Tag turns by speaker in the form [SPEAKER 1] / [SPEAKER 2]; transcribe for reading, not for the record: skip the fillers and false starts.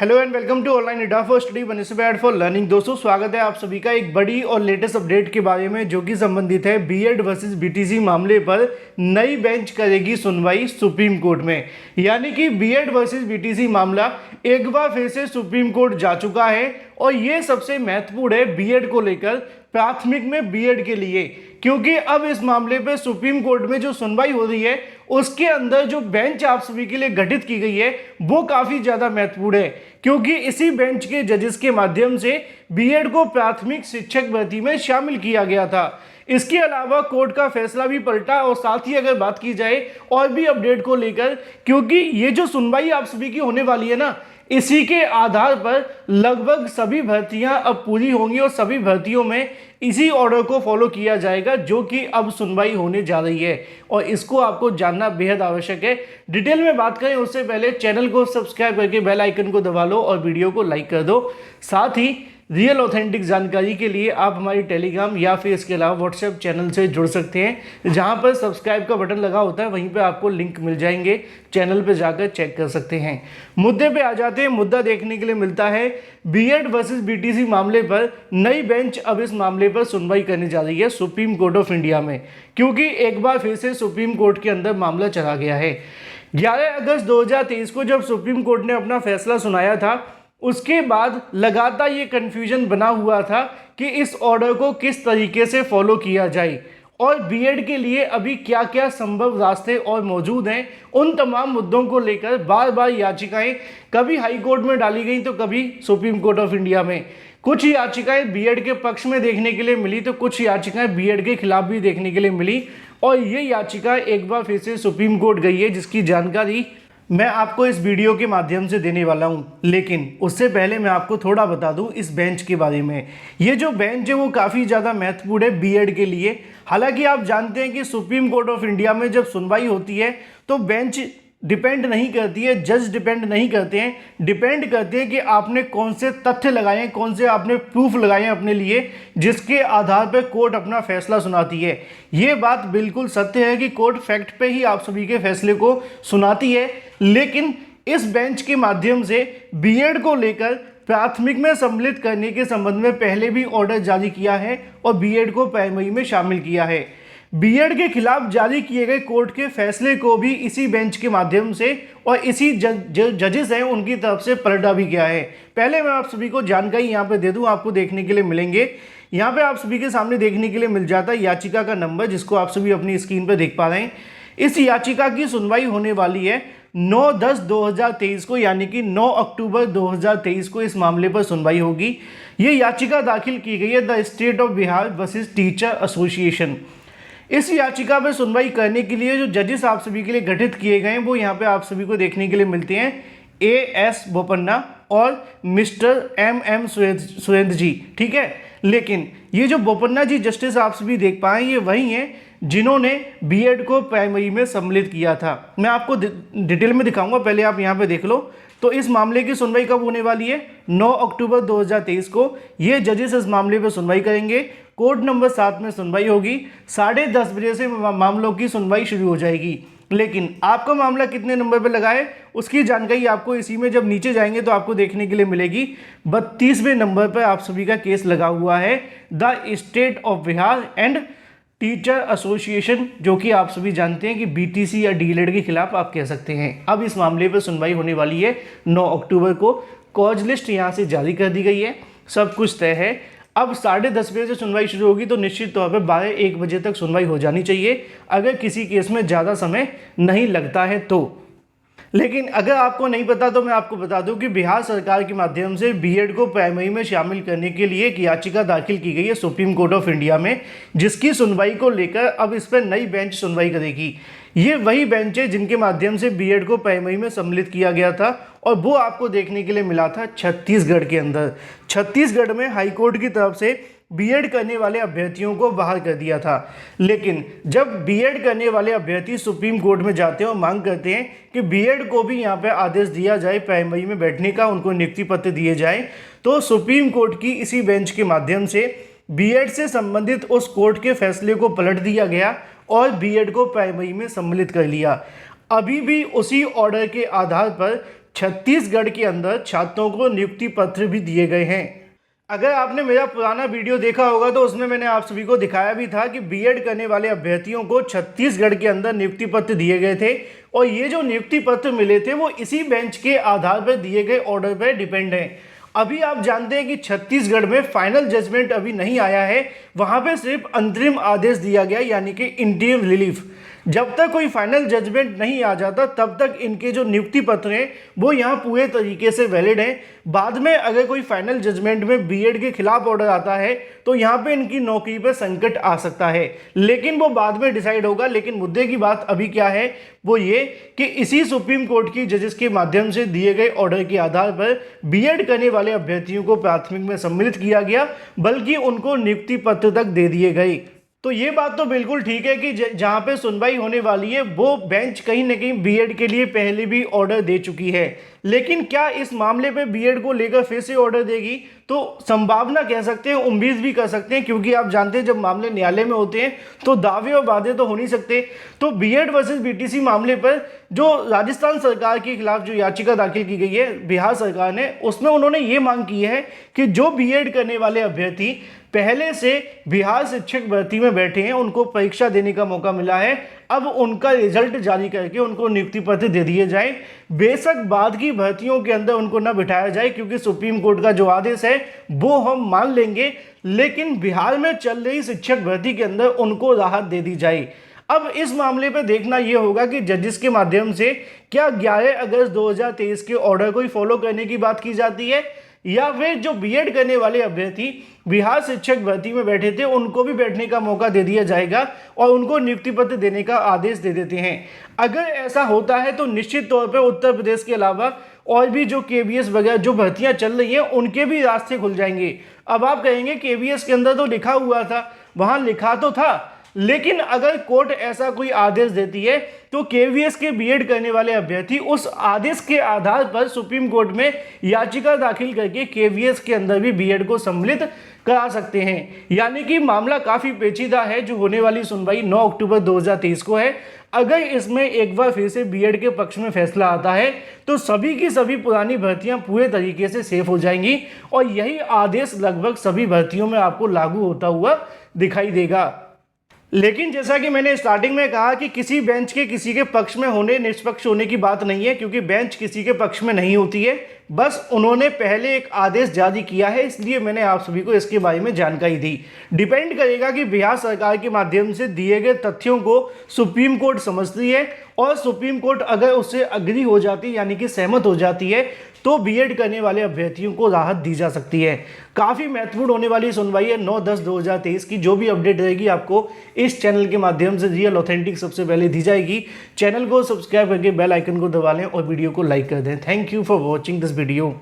[SPEAKER 1] Hello and welcome to online Adda for study बनिस्पैड for learning. दोस्तों स्वागत है आप सभी का एक बड़ी और लेटेस्ट अपडेट के बारे में जो कि संबंधित है बीएड वर्सेस बीटीसी मामले पर नई बेंच करेगी सुनवाई सुप्रीम कोर्ट में। यानी कि बीएड वर्सेस बीटीसी मामला एक बार फिर से सुप्रीम कोर्ट जा चुका है और ये सबसे महत्वपूर्ण है बीएड को लेकर, प्राथमिक में बीएड के लिए, क्योंकि अब इस मामले पर सुप्रीम कोर्ट में जो सुनवाई हो रही है उसके अंदर जो बेंच आप सभी के लिए गठित की गई है वो काफी ज्यादा महत्वपूर्ण है, क्योंकि इसी बेंच के जजेस के माध्यम से बीएड को प्राथमिक शिक्षक भर्ती में शामिल किया गया था। इसके अलावा कोर्ट का फैसला भी पलटा और साथ ही अगर बात की जाए और भी अपडेट को लेकर, क्योंकि ये जो सुनवाई आप सभी की होने वाली है ना, इसी के आधार पर लगभग सभी भर्तियां अब पूरी होंगी और सभी भर्तियों में इसी ऑर्डर को फॉलो किया जाएगा जो कि अब सुनवाई होने जा रही है और इसको आपको जानना बेहद आवश्यक है। डिटेल में बात करें उससे पहले चैनल को सब्सक्राइब करके बेल आइकन को दबा लो और वीडियो को लाइक कर दो। साथ ही रियल ऑथेंटिक जानकारी के लिए आप हमारी टेलीग्राम या फिर इसके अलावा व्हाट्सएप चैनल से जुड़ सकते हैं, जहां पर सब्सक्राइब का बटन लगा होता है वहीं पे आपको लिंक मिल जाएंगे, चैनल पे जाकर चेक कर सकते हैं। मुद्दे पे आ जाते हैं। मुद्दा देखने के लिए मिलता है बीएड वर्सेस बीटीसी मामले पर नई बेंच अब इस मामले पर सुनवाई करने जा रही है सुप्रीम कोर्ट ऑफ इंडिया में, क्योंकि एक बार फिर से सुप्रीम कोर्ट के अंदर मामला चला गया है। 11 अगस्त 2023 को जब सुप्रीम कोर्ट ने अपना फैसला सुनाया था, उसके बाद लगातार ये कन्फ्यूजन बना हुआ था कि इस ऑर्डर को किस तरीके से फॉलो किया जाए और बीएड के लिए अभी क्या क्या संभव रास्ते और मौजूद हैं। उन तमाम मुद्दों को लेकर बार बार याचिकाएं कभी हाई कोर्ट में डाली गई तो कभी सुप्रीम कोर्ट ऑफ इंडिया में। कुछ याचिकाएं बीएड के पक्ष में देखने के लिए मिली तो कुछ याचिकाएं बीएड के खिलाफ भी देखने के लिए मिली और ये याचिका एक बार फिर से सुप्रीम कोर्ट गई है, जिसकी जानकारी मैं आपको इस वीडियो के माध्यम से देने वाला हूं। लेकिन उससे पहले मैं आपको थोड़ा बता दूं इस बेंच के बारे में। ये जो बेंच है वो काफ़ी ज़्यादा महत्वपूर्ण है बीएड के लिए। हालांकि आप जानते हैं कि सुप्रीम कोर्ट ऑफ इंडिया में जब सुनवाई होती है तो बेंच डिपेंड नहीं करती है, जज डिपेंड नहीं करते हैं, डिपेंड करते हैं कि आपने कौन से तथ्य लगाए हैं, कौन से आपने प्रूफ लगाए हैं अपने लिए, जिसके आधार पर कोर्ट अपना फैसला सुनाती है। ये बात बिल्कुल सत्य है कि कोर्ट फैक्ट पे ही आप सभी के फैसले को सुनाती है। लेकिन इस बेंच के माध्यम से बीएड को लेकर प्राथमिक में सम्मिलित करने के संबंध में पहले भी ऑर्डर जारी किया है और बीएड को प्राइमरी में शामिल किया है। बीएड के खिलाफ जारी किए गए कोर्ट के फैसले को भी इसी बेंच के माध्यम से और इसी जजेस हैं उनकी तरफ से पलटा भी गया है। पहले मैं आप सभी को जानकारी यहाँ पे दे दूँ, आपको देखने के लिए मिलेंगे। यहाँ पे आप सभी के सामने देखने के लिए मिल जाता है याचिका का नंबर, जिसको आप सभी अपनी स्क्रीन पर देख पा रहे हैं। इस याचिका की सुनवाई होने वाली है 9/10/2023 को, यानी कि 9 अक्टूबर 2023 को इस मामले पर सुनवाई होगी। ये याचिका दाखिल की गई है the state of Bihar versus teacher association. इस याचिका पर सुनवाई करने के लिए जो जजेस आप सभी के लिए गठित किए गए हैं वो यहाँ पे आप सभी को देखने के लिए मिलते हैं, A.S. बोपन्ना और मिस्टर M.M. सुरेंद्र जी, ठीक है। लेकिन ये जो बोपन्ना जी जस्टिस आप सभी देख पाए ये वही हैं जिन्होंने बीएड को प्राइमरी में सम्मिलित किया था। मैं आपको डिटेल में दिखाऊंगा, पहले आप यहाँ पे देख लो। तो इस मामले की सुनवाई कब होने वाली है? 9 अक्टूबर 2023 को ये जजेस इस मामले पर सुनवाई करेंगे। कोर्ट नंबर 7 में सुनवाई होगी। 10:30 बजे से मामलों की सुनवाई शुरू हो जाएगी। लेकिन आपका मामला कितने नंबर पर लगा है उसकी जानकारी आपको इसी में जब नीचे जाएंगे तो आपको देखने के लिए मिलेगी। 32वें नंबर पर आप सभी का केस लगा हुआ है the state of Bihar and teacher association, जो कि आप सभी जानते हैं कि बीटीसी या डीएलएड के खिलाफ आप कह सकते हैं। अब इस मामले पर सुनवाई होने वाली है 9 अक्टूबर को। कॉज लिस्ट यहाँ से जारी कर दी गई है, सब कुछ तय है। अब 10:30 बजे से सुनवाई शुरू होगी तो निश्चित तौर पर 12-1 बजे तक सुनवाई हो जानी चाहिए, अगर किसी केस में ज़्यादा समय नहीं लगता है तो। लेकिन अगर आपको नहीं पता तो मैं आपको बता दूं कि बिहार सरकार के माध्यम से बीएड को प्राइमरी में शामिल करने के लिए एक याचिका दाखिल की गई है सुप्रीम कोर्ट ऑफ इंडिया में, जिसकी सुनवाई को लेकर अब इस पर नई बेंच सुनवाई करेगी। ये वही बेंच है जिनके माध्यम से बीएड को प्राइमरी में सम्मिलित किया गया था और वो आपको देखने के लिए मिला था छत्तीसगढ़ के अंदर। छत्तीसगढ़ में हाईकोर्ट की तरफ से बीएड करने वाले अभ्यर्थियों को बाहर कर दिया था। लेकिन जब बीएड करने वाले अभ्यर्थी सुप्रीम कोर्ट में जाते हैं और मांग करते हैं कि बीएड को भी यहाँ पे आदेश दिया जाए प्राइमरी में बैठने का, उनको नियुक्ति पत्र दिए जाए, तो सुप्रीम कोर्ट की इसी बेंच के माध्यम से बीएड से संबंधित उस कोर्ट के फैसले को पलट दिया गया और बीएड को प्राइमरी में सम्मिलित कर लिया। अभी भी उसी ऑर्डर के आधार पर छत्तीसगढ़ के अंदर छात्रों को नियुक्ति पत्र भी दिए गए हैं। अगर आपने मेरा पुराना वीडियो देखा होगा तो उसमें मैंने आप सभी को दिखाया भी था कि बीएड करने वाले अभ्यर्थियों को छत्तीसगढ़ के अंदर नियुक्ति पत्र दिए गए थे और ये जो नियुक्ति पत्र मिले थे वो इसी बेंच के आधार पर दिए गए ऑर्डर पर डिपेंड है। अभी आप जानते हैं कि छत्तीसगढ़ में फाइनल जजमेंट अभी नहीं आया है, वहां पे सिर्फ अंतरिम आदेश दिया गया यानी कि इंटीरिम रिलीफ। जब तक कोई फाइनल जजमेंट नहीं आ जाता तब तक इनके जो नियुक्ति पत्र हैं वो यहाँ पूरे तरीके से वैलिड हैं। बाद में अगर कोई फाइनल जजमेंट में बीएड के खिलाफ ऑर्डर आता है तो यहाँ पे इनकी नौकरी पर संकट आ सकता है, लेकिन वो बाद में डिसाइड होगा। लेकिन मुद्दे की बात अभी क्या है वो ये कि इसी सुप्रीम कोर्ट की जजेस के माध्यम से दिए गए ऑर्डर के आधार पर बीएड करने वाले अभ्यर्थियों को प्राथमिक में सम्मिलित किया गया, बल्कि उनको नियुक्ति पत्र तक दे दिए गए। तो ये बात तो बिल्कुल ठीक है कि जहाँ पे सुनवाई होने वाली है वो बेंच कहीं ना कहीं बीएड के लिए पहले भी ऑर्डर दे चुकी है, लेकिन क्या इस मामले पे बीएड को लेकर फिर से ऑर्डर देगी? तो संभावना कह सकते हैं, उम्मीद भी कर सकते हैं, क्योंकि आप जानते हैं जब मामले न्यायालय में होते हैं तो दावे और वादे तो हो नहीं सकते। तो बीएड वर्सेस बीटीसी मामले पर जो राजस्थान सरकार के खिलाफ जो याचिका दाखिल की गई है बिहार सरकार ने, उसमें उन्होंने ये मांग की है कि जो बीएड करने वाले अभ्यर्थी पहले से बिहार शिक्षक भर्ती में बैठे हैं, उनको परीक्षा देने का मौका मिला है, अब उनका रिजल्ट जारी करके उनको नियुक्ति पत्र दे दिए जाए। बेशक बाद की भर्तियों के अंदर उनको न बिठाया जाए, क्योंकि सुप्रीम कोर्ट का जो आदेश है वो हम मान लेंगे, लेकिन बिहार में चल रही शिक्षक भर्ती के अंदर उनको राहत दे दी जाए। अब इस मामले पर देखना यह होगा कि जजेस के माध्यम से क्या 11 अगस्त 2023 के ऑर्डर को ही फॉलो करने की बात की जाती है, या फिर जो बीएड करने वाले अभ्यर्थी बिहार शिक्षक भर्ती में बैठे थे उनको भी बैठने का मौका दे दिया जाएगा और उनको नियुक्ति पत्र देने का आदेश दे देते हैं। अगर ऐसा होता है तो निश्चित तौर पर उत्तर प्रदेश के अलावा और भी जो केवीएस वगैरह जो भर्तियां चल रही हैं उनके भी रास्ते खुल जाएंगे। अब आप कहेंगे केवीएस के अंदर तो लिखा हुआ था, वहां लिखा तो था, लेकिन अगर कोर्ट ऐसा कोई आदेश देती है तो केवीएस के बीएड करने वाले अभ्यर्थी उस आदेश के आधार पर सुप्रीम कोर्ट में याचिका दाखिल करके केवीएस के अंदर भी बीएड को सम्मिलित करा सकते हैं। यानी कि मामला काफी पेचीदा है। जो होने वाली सुनवाई 9 अक्टूबर 2023 को है। अगर इसमें एक बार फिर से बीएड के पक्ष में फैसला आता है तो सभी की सभी पुरानी भर्तियां पूरे तरीके से सेफ हो जाएंगी और यही आदेश लगभग सभी भर्तियों में आपको लागू होता हुआ दिखाई देगा। लेकिन जैसा कि मैंने स्टार्टिंग में कहा कि किसी बेंच के किसी के पक्ष में होने, निष्पक्ष होने की बात नहीं है, क्योंकि बेंच किसी के पक्ष में नहीं होती है। बस उन्होंने पहले एक आदेश जारी किया है, इसलिए मैंने आप सभी को इसके बारे में जानकारी दी। डिपेंड करेगा कि बिहार सरकार के माध्यम से दिए गए तथ्यों को सुप्रीम कोर्ट समझती है और सुप्रीम कोर्ट अगर उससे अग्री हो जाती है यानी कि सहमत हो जाती है तो बीएड करने वाले अभ्यर्थियों को राहत दी जा सकती है। काफ़ी महत्वपूर्ण होने वाली सुनवाई है 9/10/2023 की। जो भी अपडेट रहेगी आपको इस चैनल के माध्यम से रियल ऑथेंटिक सबसे पहले दी जाएगी। चैनल को सब्सक्राइब करके बेल आइकन को दबा लें और वीडियो को लाइक कर दें। Thank you for watching this video.